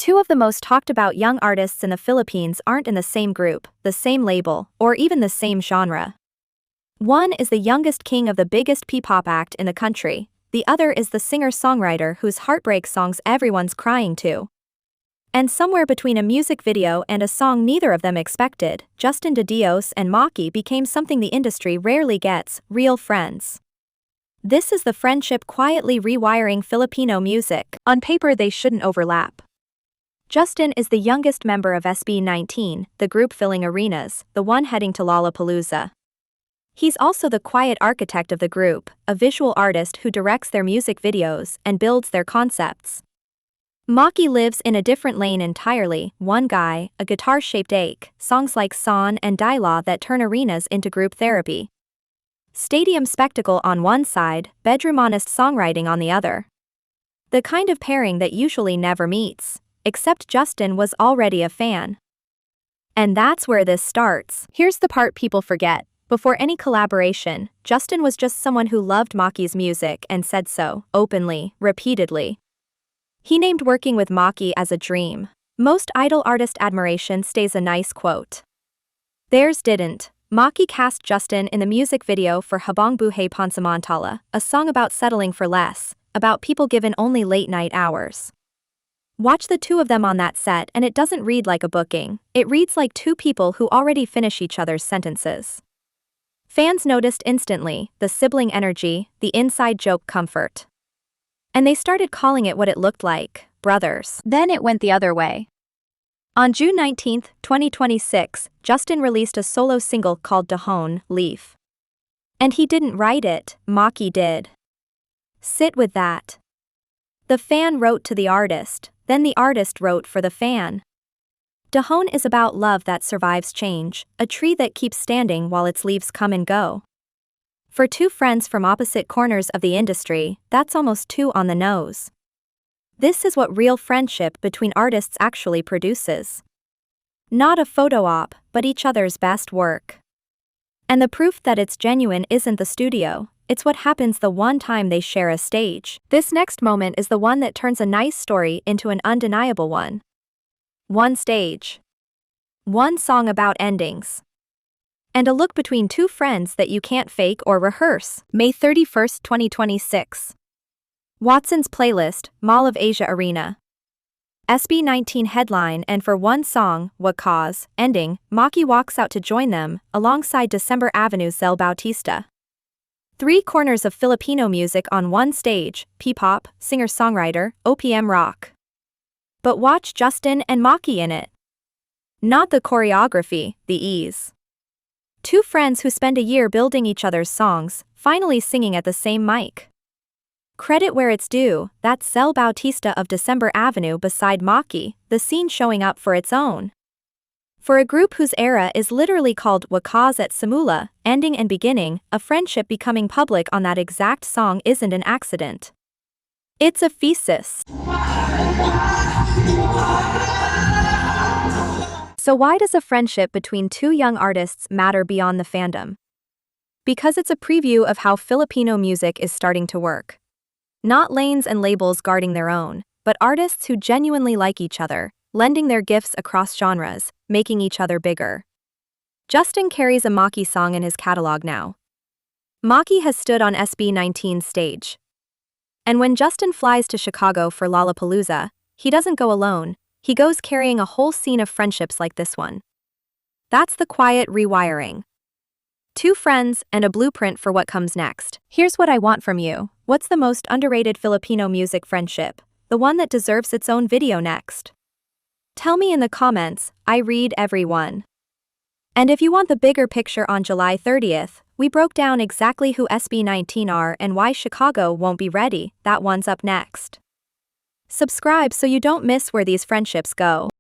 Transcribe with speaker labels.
Speaker 1: Two of the most talked about young artists in the Philippines aren't in the same group, the same label, or even the same genre. One is the youngest king of the biggest P-pop act in the country, the other is the singer-songwriter whose heartbreak songs everyone's crying to. And somewhere between a music video and a song neither of them expected, Justin de Dios and Maki became something the industry rarely gets: real friends. This is the friendship quietly rewiring Filipino music. On paper they shouldn't overlap. Justin is the youngest member of SB19, the group filling arenas, the one heading to Lollapalooza. He's also the quiet architect of the group, a visual artist who directs their music videos and builds their concepts. Maki lives in a different lane entirely: one guy, a guitar-shaped ache, songs like Son and Dialogue that turn arenas into group therapy. Stadium spectacle on one side, bedroom honest songwriting on the other. The kind of pairing that usually never meets. Except Justin was already a fan. And that's where this starts. Here's the part people forget. Before any collaboration, Justin was just someone who loved Maki's music and said so, openly, repeatedly. He named working with Maki as a dream. Most idol artist admiration stays a nice quote. Theirs didn't. Maki cast Justin in the music video for Habang Buhay Pansamantala, a song about settling for less, about people given only late-night hours. Watch the two of them on that set and it doesn't read like a booking, it reads like two people who already finish each other's sentences. Fans noticed instantly, the sibling energy, the inside joke comfort. And they started calling it what it looked like: brothers. Then it went the other way. On June 19, 2026, Justin released a solo single called Dahon, Leaf. And he didn't write it, Maki did. Sit with that. The fan wrote to the artist, then the artist wrote for the fan. Dahon is about love that survives change, a tree that keeps standing while its leaves come and go. For two friends from opposite corners of the industry, that's almost too on the nose. This is what real friendship between artists actually produces. Not a photo op, but each other's best work. And the proof that it's genuine isn't the studio, it's what happens the one time they share a stage. This next moment is the one that turns a nice story into an undeniable one. One stage. One song about endings. And a look between two friends that you can't fake or rehearse. May 31, 2026. Watson's Playlist, Mall of Asia Arena. SB19 headline, and for one song, What Cause, ending, Maki walks out to join them, alongside December Avenue's Zel Bautista. Three corners of Filipino music on one stage: P-pop, singer-songwriter, OPM rock. But watch Justin and Maki in it. Not the choreography, the ease. Two friends who spend a year building each other's songs, finally singing at the same mic. Credit where it's due, that's Zel Bautista of December Avenue beside Maki, the scene showing up for its own. For a group whose era is literally called Wakas at Simula, ending and beginning, a friendship becoming public on that exact song isn't an accident. It's a thesis. So why does a friendship between two young artists matter beyond the fandom? Because it's a preview of how Filipino music is starting to work. Not lanes and labels guarding their own, but artists who genuinely like each other, lending their gifts across genres, making each other bigger. Justin carries a Maki song in his catalog now. Maki has stood on SB19's stage. And when Justin flies to Chicago for Lollapalooza, he doesn't go alone, he goes carrying a whole scene of friendships like this one. That's the quiet rewiring. Two friends and a blueprint for what comes next. Here's what I want from you. What's the most underrated Filipino music friendship? The one that deserves its own video next? Tell me in the comments, I read every one. And if you want the bigger picture, on July 30th, we broke down exactly who SB19 are and why Chicago won't be ready. That one's up next. Subscribe so you don't miss where these friendships go.